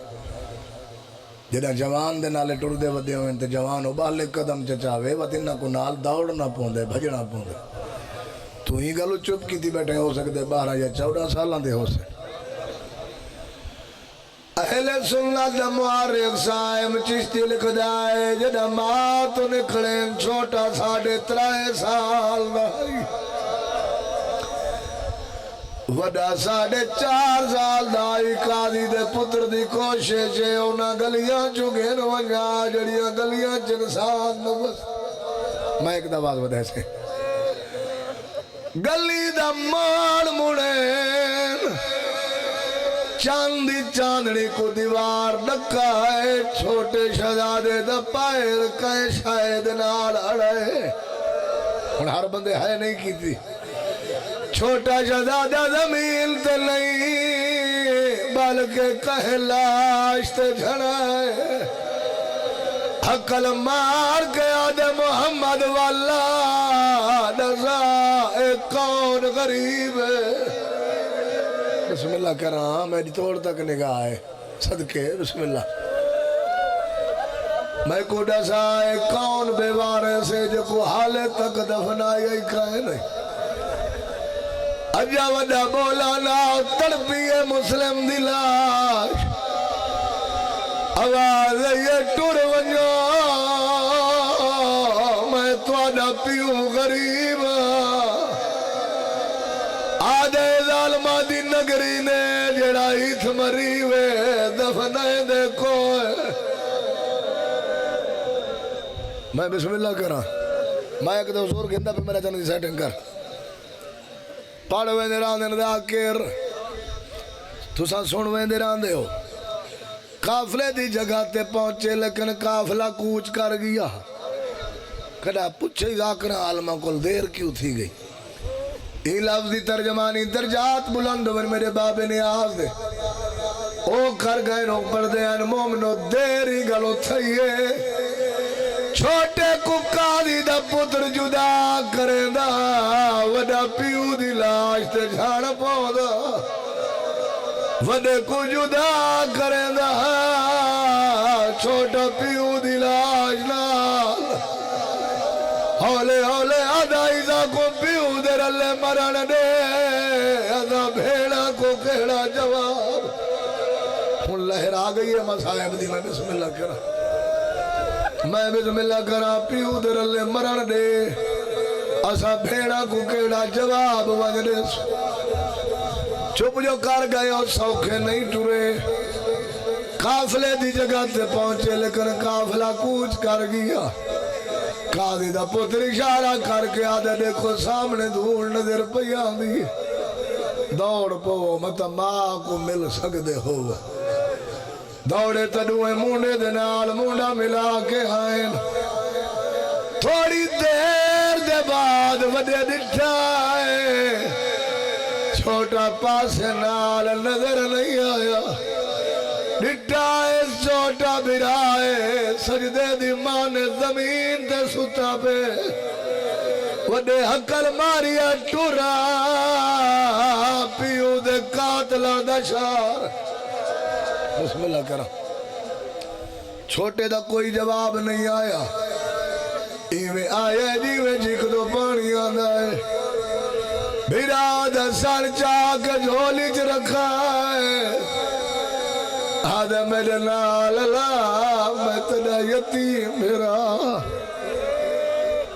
جنہ جوان دے نالے ٹردے ودے ہوئے تے جوان ابالے قدم چچاوے وطنہ کو نال دوڑنا پوندے بھجنا پوندے تو ہی گلو چپ کی تھی بیٹھے ہو سکتے 12 یا 14 سالہ دے ہو سکتے اہل سنت معارف سائم چشتی لکھ دائے جدہ ماں تو نکھڑیں چھوٹا 3.5 سال دائی وڈا 4.5 سال دائی قاضی دے پتر دی کوشش ہے انہاں گلیاں چگین ونجا جڑیاں گلیاں چنسان نوس میں ایک دواز ودہ سے گلی دا مار مڑین چاندی چاندنی کو دیوار ڈکا ہے چھوٹے شہزادے دا پائر کہیں شاید نال اڑے ان ہر بندے ہے نہیں کی تھی چھوٹا شہزادہ زمین تے نہیں بلکہ کہیں لاش تے جھڑائے حقل مار کے آدھے محمد واللہ نزا ایک کون غریب ہے بسم اللہ کر رہا ہاں میری توڑ تک نگاہ ہے صدقے بسم اللہ میں کو ڈسائے کون بیوارے سے جو کو حالے تک دفنائی کھائے نہیں اجا وڈا بولانا تڑپی ہے مسلم دلاش آواز یہ ٹوڑ ونجو میں توڑا پیوں غریب آدھے ظالمہ دی نگری نے جڑا ہیتھ مریوے دفنائے دیکھو میں بسم اللہ کرا میں ایک دو زور گھندہ پہ میرا چاندی سیٹنگ کر پاڑوے دے راندے نداکر تو سا سنوے دے راندے ہو قافلے دی جگہ تے پہنچے لیکن قافلہ کوچ کر گیا کڑا پچھے ذاکر عالمہ کل دیر کیوں تھی گئی یہ لفظی ترجمانی درجات بلند ون میرے باب نیاز دے او کر گئے نو پردے ان مومنو دیری گلو تھئیے چھوٹے کو قاضی دا پتر جدا کریں دا وڈا پیو دی لاش تے جھاڑ پودا وڈے کو جدا کریں دا چھوٹا پیو دی لاش نال ہولے ہولے آدھا ایزا کو پیو دے رلے مرن دے آدھا بھیڑا کو کہڑا جواب ہن لہر آگئی ہے مسائب دی میں بسم اللہ کرا میں بسم اللہ کرا پیو دے رلے مرن دے اسا بھیڑا کو کہڑا جواب وجدے چپ جو کر گئے اور سوکھے نہیں ٹورے قافلے دی جگہ تے پہنچے لیکن قافلہ کوچ کر گیا قاضی دا پتر اشارہ کر کے آدھے دیکھو سامنے دھول نظر پیا دی دوڑ پو مطلب ماں کو مل سکتے ہو دوڑے تڑوئے مونڈے دنال مونڈا ملا کے آئین تھوڑی دیر دے بعد وڈے دٹھائے چھوٹا پاس نال نظر نہیں آیا ڈٹائے چھوٹا برائے سجدے دی ماں نے زمین تے ستا پہ وڈے حقل ماریا ٹورا پیو دے قاتلہ دشار بسم اللہ کرا چھوٹے دا کوئی جواب نہیں آیا ایویں آیا جیویں جھک دو پانی آندا ہے بھیرا دا سر چاک جھولی چ رکھا ہے آدھا میرے نال لا میں تیرا یتیم میرا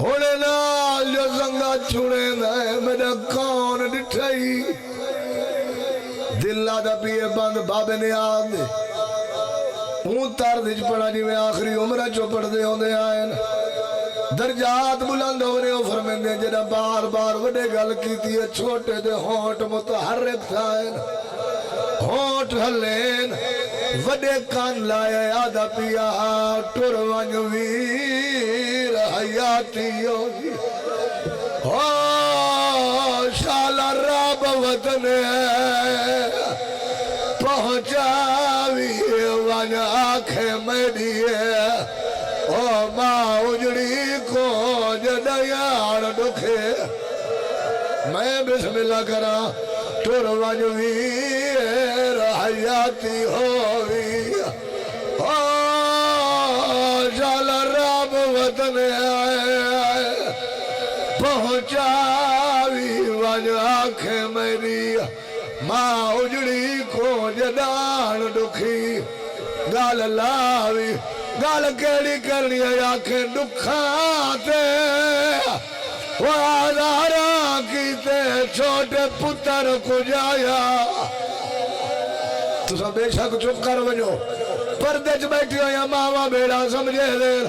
ہونے نال جو زنگا چھوڑے دائے میرا کون ڈٹھائی دل آدھا پیے بند بابے نے آدھے اون تار دیج پڑا جی میں آخری عمرہ چو پڑھ دے ہوندے آئین درجات بلند ہونے ہو فرمیندے جنہ بار بار وڈے گل کی تھی چھوٹے دے ہونٹ متحرک تھائین ہونٹ ہلین وڈے کان لائے آدھا پیا ٹر ونج ویر حیاتی ہوگی شالا رب وطن ہے پہنچاوی ونج آنکھیں میری ہے او ماں اجڑی کو جڑیاڑ دکھے میں بسم اللہ کرا ٹر ونج ویر حیاتی ہوئی شالا رب وطن آئے پہنچاوی ونج آنکھیں میری ماں اجڑی کو جڑیاڑ دکھی گال لاوی گال کیڑی کرنی ہے آنکھیں دکھاتے وہ آدھارا کیتے چھوٹے پتر کو جایا تو سب بے شک چپ کر ونجو پردے چ بیٹھی ہو یا ماما بیڑا سمجھے دیر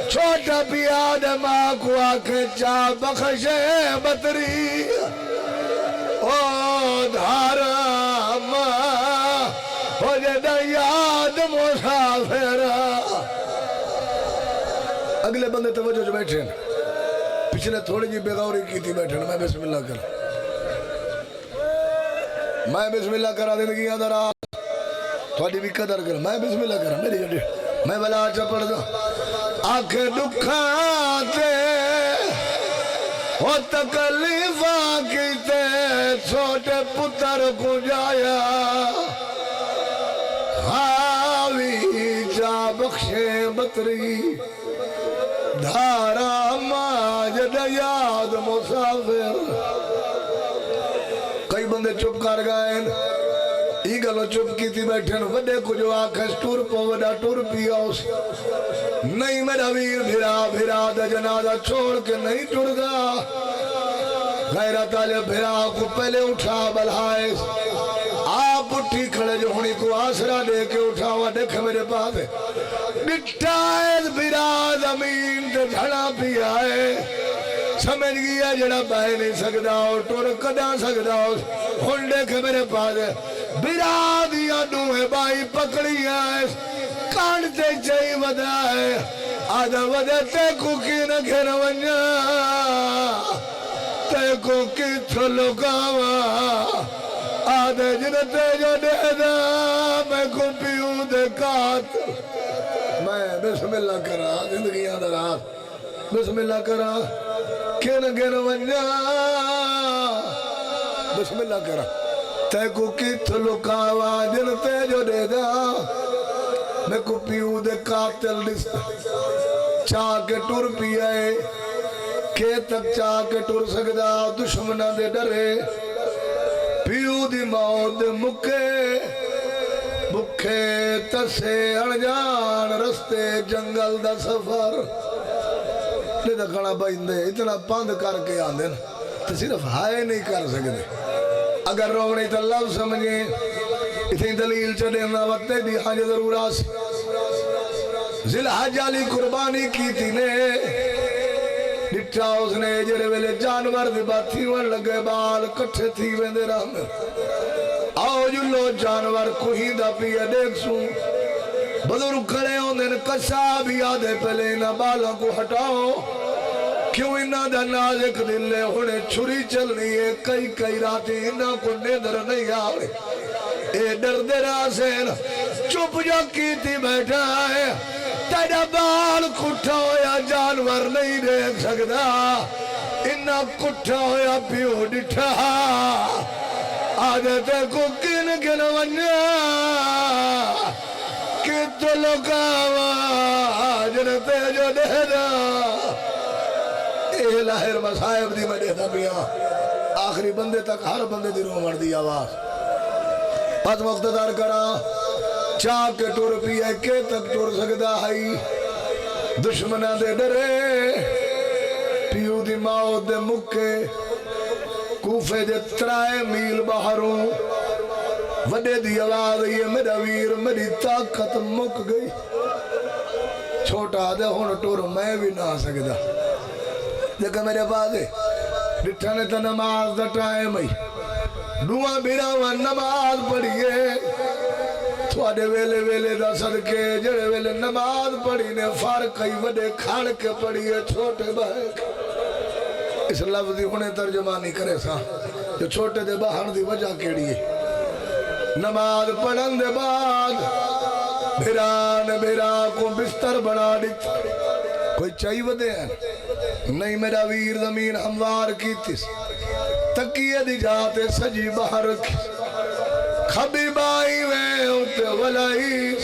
چھوٹا پیا دے ماں کو آنکھیں چاہ بخشے بطری او دھارا ماں ہو جدہ یاد مسافرہ اگلے بندے توجہ جو بیٹھے ہیں پچھلے تھوڑی جی بغوری کی تھی بیٹھے ہیں میں بسم اللہ کرا میں بسم اللہ کرا زندگی اندر آ تھوڑی بھی قدر کرا میں بسم اللہ کرا میری جڑی میں بلا چپڑ دا آنکھیں دکھاتے وہ تکلیفہ کیتے چھوٹے پتر کو جایا ہاوی جا بخشے بطری دھارا ماجد یاد مسافر کئی بندے چپ کر گئے ای گلو چپ کی تھی بیٹھن وڈے کو جو آنکھیں ٹور پو وڈا ٹور پیا اس نہیں میرا ویر بھیرا دا جنازہ چھوڑ کے نہیں ٹور گا غیرت آلے بھیرا کو پہلے اٹھا بلہائے آپ اٹھی کھڑے جو ہونی کو آسرا دے کے اٹھا ہوا دیکھ میرے پاس بٹھائے بھیرا زمین تے دھڑا پی آئے سمجھ گیا جڑا بہ نہیں سکتا اور ٹور کدا سکتا ہون دیکھ میرے پاس بھیرا دیا دوہے بائی پکڑی آئے کانتے چاہی ودا ہے آدھا ودا تے کو کی نہ گھر ونجا تے کو کی تھلو گاوا آدھے جنتے جو دے دا میں کو پیوں دے کات میں بسم اللہ کرا زندگی آدھر آت بسم اللہ کرا کن گن ونجا بسم اللہ کرا تے کو کت لکاوا جنتے جو دے دا میں کو پیوں دے قاتل دستا چاہ کے ٹور پیئے کہ تک چاہ کے ٹور سکدا دشمنہ دے ڈرے پیوں دی موت دے مکے بکھے تسے انجان رستے جنگل دا سفر لے دا کھڑا بائندے اتنا پاند کر کے آندے تو صرف ہائے نہیں کر سکتے اگر روڑی تو لفظ سمجھے اتنی دلیل چڑھے نہ وقتے بھی حاج ضرور آسی ذلحج علی قربانی کی تھی نے ڈٹھا اس نے جڑے ویلے جانور دی باتھی ون لگے بال کٹھے تھی ویندے رہنے آؤ جلو جانور کوئی دا پیا دیکھ سوں بدر کھڑے ہوندے کسا بھی آدھے پہلے انہا بالا کو ہٹاؤ کیوں انہا دا نازک دل لے ہونے چھری چلنی ہے کئی راتی انہا کو نیدر نہیں آوے اے درد راسین چپ جو کی تھی بیٹھا ہے تیرا بال کھٹا ہویا جانور نہیں دیکھ سکتا انہا کھٹا ہویا پیو ڈٹھا آدھتے کو کن ونجا کہ تو لکاوا جنتے جو دے دا اے لاہر مصائب دی مدے دبیاں آخری بندے تک ہر بندے دی رومن دی آواز پس مقتدار کرا چاہ کے ٹور پیا کے تک ٹور سکدا ہے دشمنہ دے ڈرے پیو دی موت دے مکے کوفے دے 3 میل باہروں وڈے دی آواز یہ میرا ویر میری طاقت مک گئی چھوٹا دے ہون ٹور میں بھی نہ سکدا دیکھا میرے پاس ڈٹھانے تا نماز دا ٹائم ہے دعا بیراوان نماز پڑھئے تھوڑے ویلے ویلے دا صدقے جڑے ویلے نماز پڑھی نے فارقی وڈے کھاڑ کے پڑھئے چھوٹے بھائی اس لفظی ہونے ترجمانی کرے سا جو چھوٹے دے باہر دی وجہ کیڑی ہے نماز پڑھن دے بعد بھیران بھیرا کو بستر بنا دیت کوئی چاہی ودے ہیں نہیں میرا ویر زمین ہموار کی تیس تکیے دی جاتے سجی باہر رکھی کھبی بائی میں اتے ولائی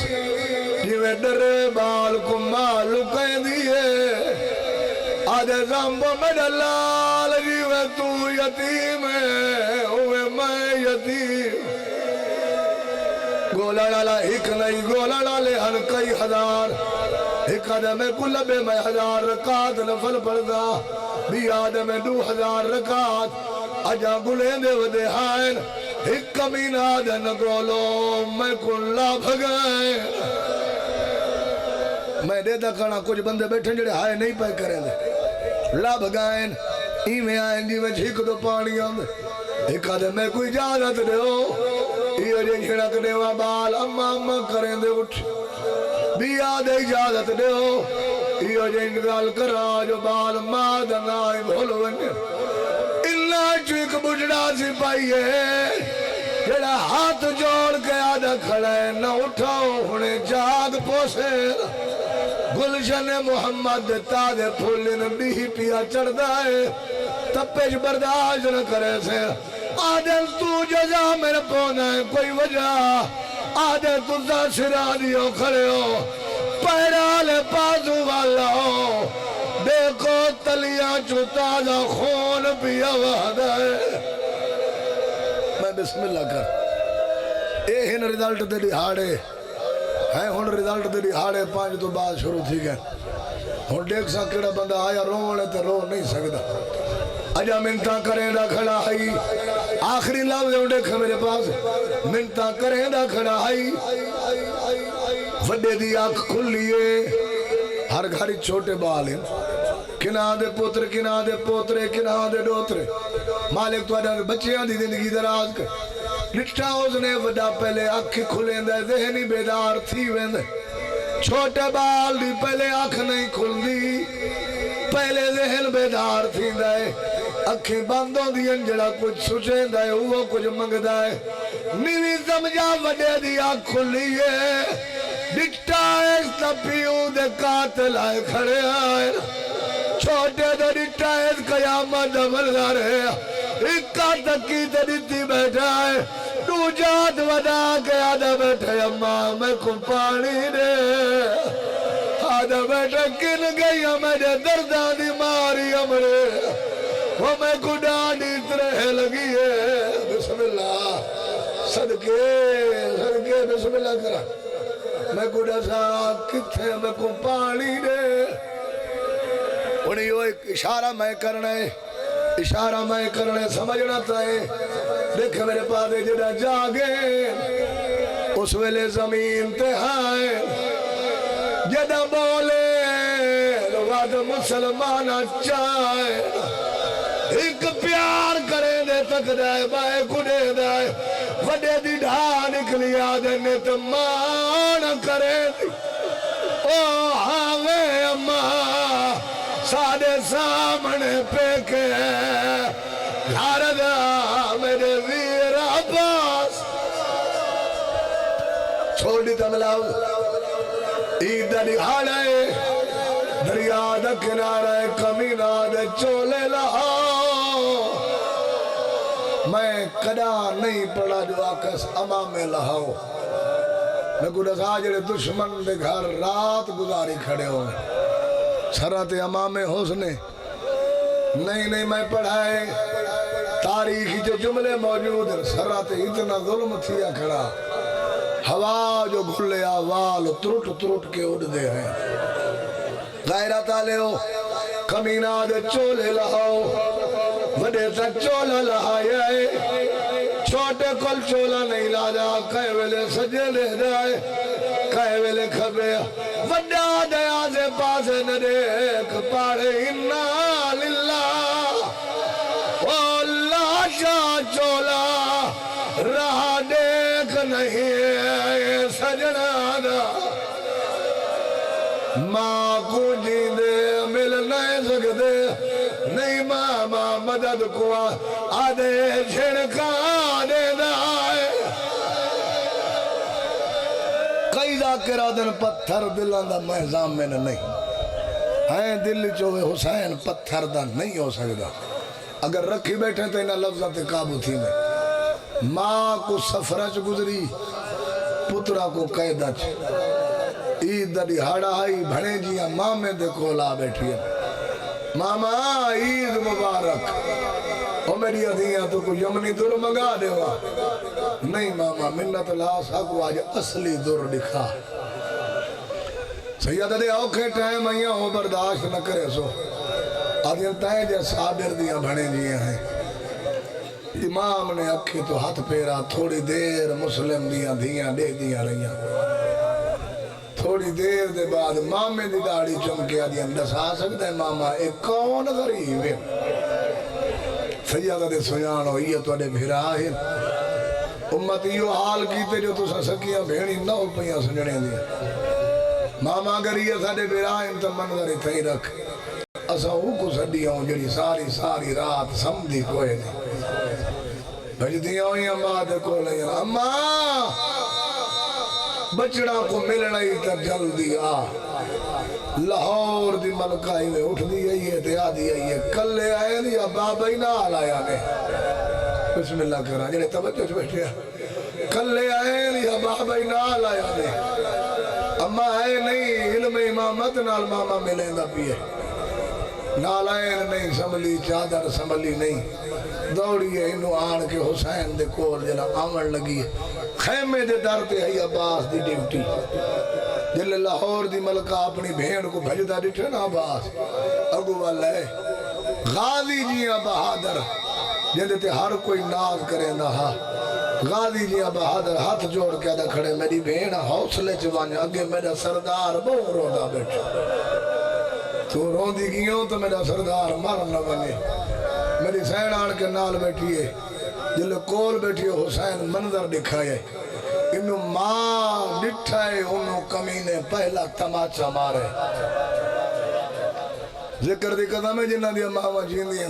جیوے ڈرے بال کو مالو کہیں دیئے آدھے زمبو میں ڈلال جیوے تو یتیم ہے ہوئے میں یتیم گولا ڈالا ایک نہیں گولا ڈالے ہر کئی ہزار ایک آدھے کل بے میں 1000 رکعت نفل پڑھدا بھی آدھے میں 2000 رکعت اجا گلیں دے ودے ہائن ایک کمین آدھے نگولو میں کلا بھگائیں میں دے دکھانا کچھ بندے بیٹھیں جڑے ہائے نہیں پہ کریں دے لا بھگائیں ایمیں آئیں جی میں جھیک دو پانی آمد ایک آدھے میں کوئی اجازت دے ہو یہ جو جھڑک دے وہاں بال اممہ اممہ کریں دے اٹھ بھی آدھے اجازت دے ہو یہ جو انگال کرا جو بال مادن آئی بھولو ونجے اللہ چوک بجڑا سی پائیے جڑا ہاتھ جوڑ کے آدھا کھڑا ہے نہ اٹھاؤ ہونے جاگ پوسے گلشن محمد تادے پھولن بھی پیا چڑھ دائے تپیش برداشت نہ کرے سے آدھے تو جزا میرے پونا ہے کوئی وجہ آدھے تُزا سرادیوں کھڑے ہو پیرال پازو والا ہو دیکھو تلیاں چوتازہ خون پیا وعدہ ہے میں بسم اللہ کر اے ہن ریزلٹ دے دیہاڑے ہیں ہن ریزلٹ دے دیہاڑے 5 تو بعد شروع تھی گئے ہن دیکھ سا کیڑا بندہ آیا رونے تے رو نہیں سکدا اجا منتا کریں دا کھڑا ہے آخری لفظ ہے دیکھ میرے پاس منتا کریں دا کھڑا ہے وڈے دی آنکھ کھلیے ہر گھری چھوٹے بال ہیں کنا دے پوتر کنا دے پوترے کنا دے ڈوترے مالک تو آدھا بچیاں دی زندگی دراز کر لٹھا اس نے وڈا پہلے آنکھ کھلیں دے ذہنی بیدار تھی ویندے چھوٹے بال دی پہلے آنکھ نہیں کھل دی پہلے ذہن بیدار تھی دے اکھیں باندوں دی انجڑا کچھ سوچیں دے وہ کچھ منگ دے نیوی سمجھا وڈے دی آنکھ کھلیے ڈٹا ایس تپیوں دے قاتل آئے کھڑے آئے چھوٹے دے ڈٹا ایس قیامت دمردار ہے اکا تکی دے ڈٹی بیٹھا ہے دو جات ودا کے آدھا بیٹھے اممہ میں کو پانی دے آدھا بیٹھے کن گئی میرے دردہ دی ماری امرے وہ میں کو ڈاڑی ترہ لگی ہے بسم اللہ صدقے بسم اللہ کرا میں کو ڈسا کتھے میں کو پانی دے انہیں یہ ایک اشارہ میں کرنے سمجھنا تھے دیکھ میرے پادے جڑا جاگے اس ویلے زمین تے ہائے جڑا بولے وعد مسلمان چاہے ایک پیار کرے دے تک دائے بائے کڑے دائے وڈے دی ڈھا نکلی آدھے نے تمان کرے دی او ہاوے اممہ سادے سامنے پیکے گھاردہ میرے ویر عباس چھوڑ دیتا ملاؤ عیدہ دکھاڑے دریا دا کنارے کمینہ دے چولے لہاؤ میں کدا نہیں پڑا جو آکس امام لہاؤ میں کو دسا جڑے دشمن دے گھر رات گزاری کھڑے ہوئے سرات امام حسن نہیں میں پڑھائے تاریخی جو جملے موجود ہیں سرات اتنا ظلم تھیا کھڑا ہوا جو گھلے آوال ترٹ کے اڑ دے ہیں غیرت آلے ہو کمینہ دے چولے لہاؤ وڈے تک چولا لہائے چھوٹے کل چولا نہیں لاجا کہے ویلے سجے لے جائے کہے ویلے کھبے وڈا دیا سے پاس ندیک پاڑے انہا للہ اللہ شاہ چولا رہا دیکھ نہیں سجنہ دا ماں کو جی دے مل نہیں سکتے نہیں ماں مدد کو آدھے جھڑکا دے دائے کئی ذاکرہ دن پتھر دلان دا محضام میں نہیں ہیں دل چوے حسین پتھر دا نہیں ہو سکتا اگر رکھی بیٹھے تو انہا لفظات قابو تھی میں ماں کو سفرچ گزری پترہ کو قیدہ چھ عید دی ہاڑا آئی بھنے جیاں ماں میں دیکھو لا بیٹھی ہے ماما عید مبارک او میری ادھیاں تو کو یمنی در منگا دے ہوا نہیں ماما منت اللہ ساکو آج اصلی در دکھا سیدہ دے اوکھے ٹائم آئیاں ہو برداشت نہ کرے سو آدھیاں تائیں جے صابر دیاں بھنے جیاں ہیں امام نے اکھی تو ہاتھ پیرا تھوڑی دیر مسلم دیاں دے دیاں رہیاں تھوڑی دیر دے بعد مامے دی داڑی چمکیا دیا دسا سکتا ہے ماما ایک کون غریب ہے سیادہ دے سیان ہوئی ہے تو اڈے بھیرا ہے امت یہ حال کیتے جو تو سکیاں بھیڑی نہ ہو پہیاں سنجنے دیا ماما اگر یہ ساڑے بھیرا ہے تو منظر تھی رکھ اسا ہو کو سڈیاں ہوں جڑی ساری رات سمدھی کوئے نہیں بھجدیاں ہوئی اماں دے کو لئے اماں بچڑا کو ملنا ہی تر جلدی آ لاہور دی ملکائی میں اٹھ دی ہے تے آدھی ہے کلے آئے دیا بابا ہی نہ آلایا نے بسم اللہ کرا جنہیں توجہ چھ بیٹھے کلے آئے دیا بابا ہی نہ آلایا نے اما ہے نہیں علم امامت نال ماما ملیں دا پیئے نالائن نہیں سنبھلی چادر سنبھلی نہیں دوڑی ہے انہوں آن کے حسین دے کول جنا آمن لگی ہے خیمے دے درتے ہے عباس دی ڈیوٹی جل لاہور دی ملکہ اپنی بھین کو بھجدہ ڈٹھے نا عباس اگو واللہ غازی جیاں بہادر جن تے ہر کوئی ناز کرے نہا غازی جیاں بہادر ہاتھ جوڑ کے دا کھڑے میری بھین حوصلے چوانیا اگے میرا سردار بہت روندہ بیٹھا تو روندی گیوں تو میرا سردار مرن نہ بنے میری سین آن کے نال بیٹھی ہے جلے کول بیٹھی ہے حسین منظر دکھائے انہوں ماں ڈٹھائے انہوں کمینے پہلا تماچا مارے ذکر دی قدم ہے جنہ دیا ماما جین دیا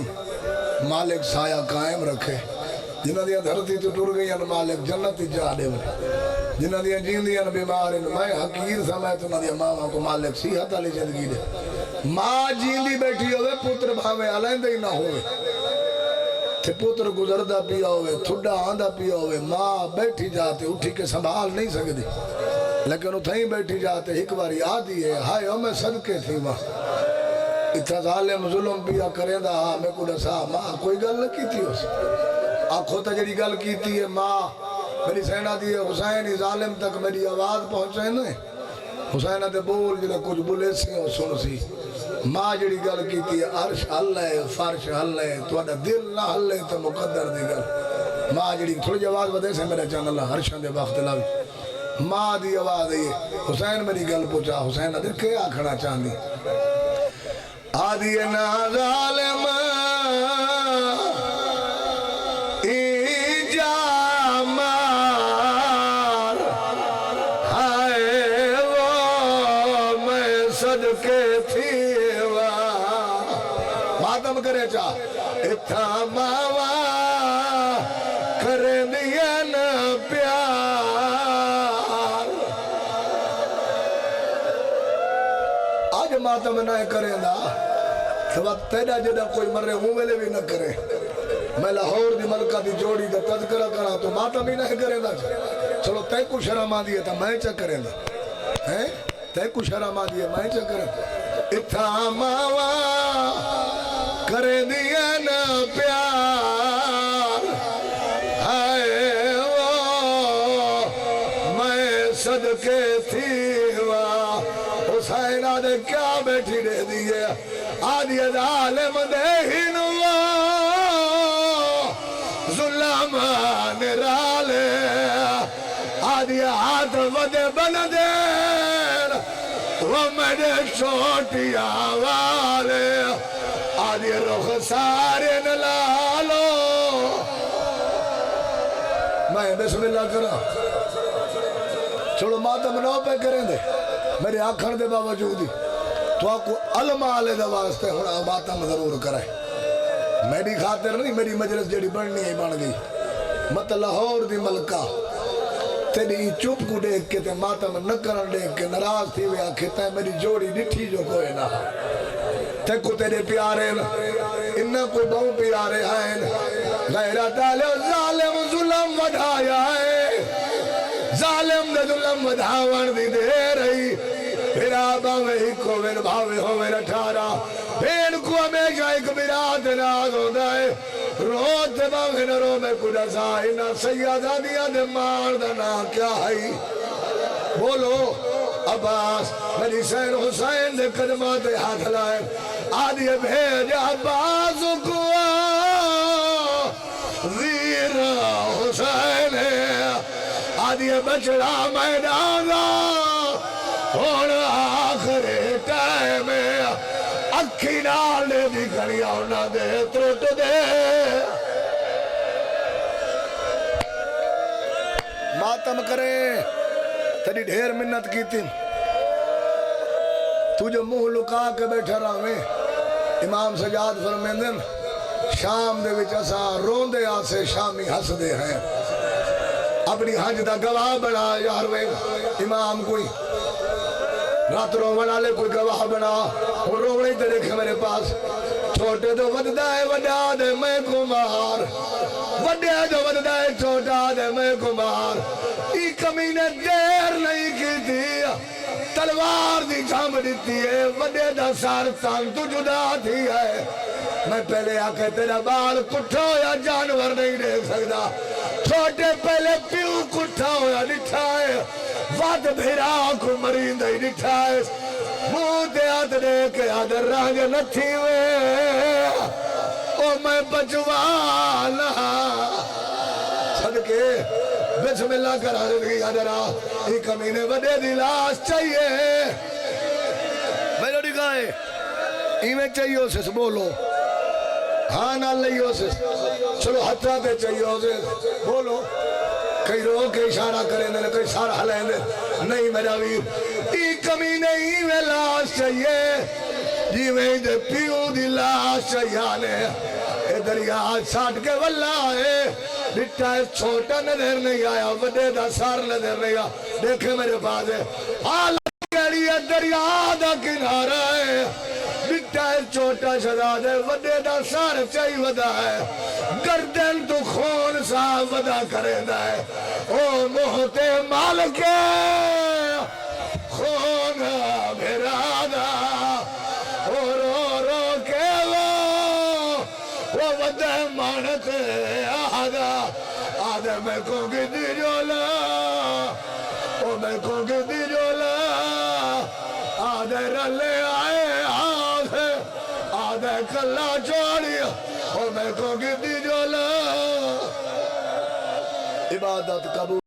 مالک سایہ قائم رکھے جنہ دیا دھرتی تو ٹور گئی ان مالک جنتی جا دے بلے جنہ دیا جین دیا بیمار ان میں حقیر سمیت انہ دیا ماما کو مالک صحت علی زندگی دے ماں جین دی بیٹھی ہوئے پتر بھاوے علائندہ ہی نہ ہوئے تھے پتر گزردہ پیا ہوئے تھوڑا آندہ پیا ہوئے ماں بیٹھی جاتے اٹھی کے سنبھال نہیں سکتی لیکن اتھیں بیٹھی جاتے ایک باری آدھی ہے ہائے او میں صدقے تھی ماں اتھا ظالم ظلم پیا کریں دا میں کو ڈسا ماں کوئی گل نہ کی تھی اس آنکھوں تا جڑی گل کی تھی ہے ماں میری سینہ دی ہے حسین ظالم تک میری آواز پہنچے نہیں حسینہ دے بول جلے کچھ بولے سی اور سن سی ماں جڑی گل کی تھی عرش حل ہے فرش حل ہے تو اڈا دل نہ حل ہے تو مقدر دی گل ماں جڑی تھوڑی جی آواز بدے سے میرے چان اللہ عرشان دے وقت لاوی ماں دی آواز ہے حسین میری گل پوچھا حسین دے کے آکھنا چاندی آدھی نا ظالم کرے چاہ اتھا ماوا کرے دیا نا پیار آج ماتم نہ کرے دا تو وقت تیڑا جدہ کوئی مرے ہوں ویلے بھی نہ کرے میں لاہور دی ملکہ دی جوڑی دا تذکرہ کرا تو ماتم ہی نہ کرے دا چلو تے کو شرم آ دیئے تا میں چا کرے دا تے کو شرم آ دیئے میں چا کرے اتھا ماوا کریں دیا نا پیار ہے وہ میں صدقے تھی وا حسین آدھے کیا بیٹھی دے دیئے آدھی ظالم دہن وا ظلم نرالے آدھی ہاتھ ودے بن دیر وہ میرے چھوٹی آوالے آدھی رخ سارے نلالو میں بسم اللہ کرا چھوڑو ماتم نو پہ کریں دے میرے آنکھن دے باوجود ہی تو آپ کو علم آلے دے واسطے ہونا ماتم ضرور کرائے میری خاطر نہیں میری مجلس جڑی بڑھنی ہی بڑھ گئی مت لاہور دی ملکہ تیری چپ کو دیکھ کے تے ماتم نکرن دیکھ کے نراز تھی ہوئے آکھتا ہے میری جوڑی نٹھی جو کوئی نہ تے کو تیرے پیارے انہاں کوئی بہو پیارے ہیں غیرت آلے ظالم ظلم وڈھایا ہے ظالم دے ظلم وڈھاون دی دے رہی پھر آبا میں ہی کو میں بھاوے ہو میرا ٹھارا پھر کو ہمیشہ ایک برات ناز ہوتا ہے روت باوے نرو میں کڑا سائنہ سیادہ دیا دے ماردنا کیا ہے بولو عباس میری سین حسین دے قدمات ہاتھ لائے آدھی بھیج عباس کو ویر حسین آدھی بچڑا میدان اور آخر ٹائم اکھی نال دی گھڑیا ہونا دے ترٹ دے ماتم کرے تیری ڈھیر منت کی تھی تجھے منہ لکا کے بیٹھا رہا میں امام سجاد فرمیندن شام دے وچ اسا روندے آسے شامی ہس دے ہیں اپنی حج دا گواہ بنا یار وے امام کوئی رات رو بنا لے کوئی گواہ بنا اور روڑی تے دیکھے میرے پاس چھوٹے تو وددہ ہے وڈا دے میں کمار وڈے جو وددہ ہے چھوٹا دے میں کمار ای کمینے دیر نہیں کی تھی تلوار دی جھام دیتی ہے وڈے دا سار تان تو جدا تھی ہے میں پہلے آکے تیرا بال کٹھا یا جانور نہیں دیکھ سکتا چھوٹے پہلے پیو کٹھا ہویا نٹھا ہے واد بھیرا کو مرین دائی نٹھا ہے منہ دے آدھ دے کے آدھ رنگ نتھی ہوئے او میں بچوانا صدقے بسم اللہ کرا زندگی آدھرا ایک کمینے وڈے دلاس چاہیے میں لوڑی گائے ایمیں چاہیے اسے بولو ہاں نہ لئیے اسے چلو ہتھا تے چاہیے اسے بولو کئی رو کے اشارہ کریں دے کئی سارا ہلیں دے نہیں میرا ویر ایک کمینے ایمیں لاش چاہیے جی میں دے پیوں دی لاش چاہیے آنے اے دریا ساٹھ کے واللہ ہے ڈٹا ہے چھوٹا نظر نہیں آیا وڈے دا سار نظر نہیں آیا دیکھیں میرے پاس ہے حالت کہڑی ہے دریا دا کنارہ ہے ڈٹا ہے چھوٹا شداد ہے وڈے دا سار چاہی ودا ہے گردن تو خون سا ودا کرے دا ہے او محتے مالکے خون بھیرا دا او رو رو کے وہ ودا مانتے آدھے میں کو گدی جولا او میں کو گدی جولا آدھے رلے آئے آدھے کلا چوڑی او میں کو گدی جولا عبادت قبول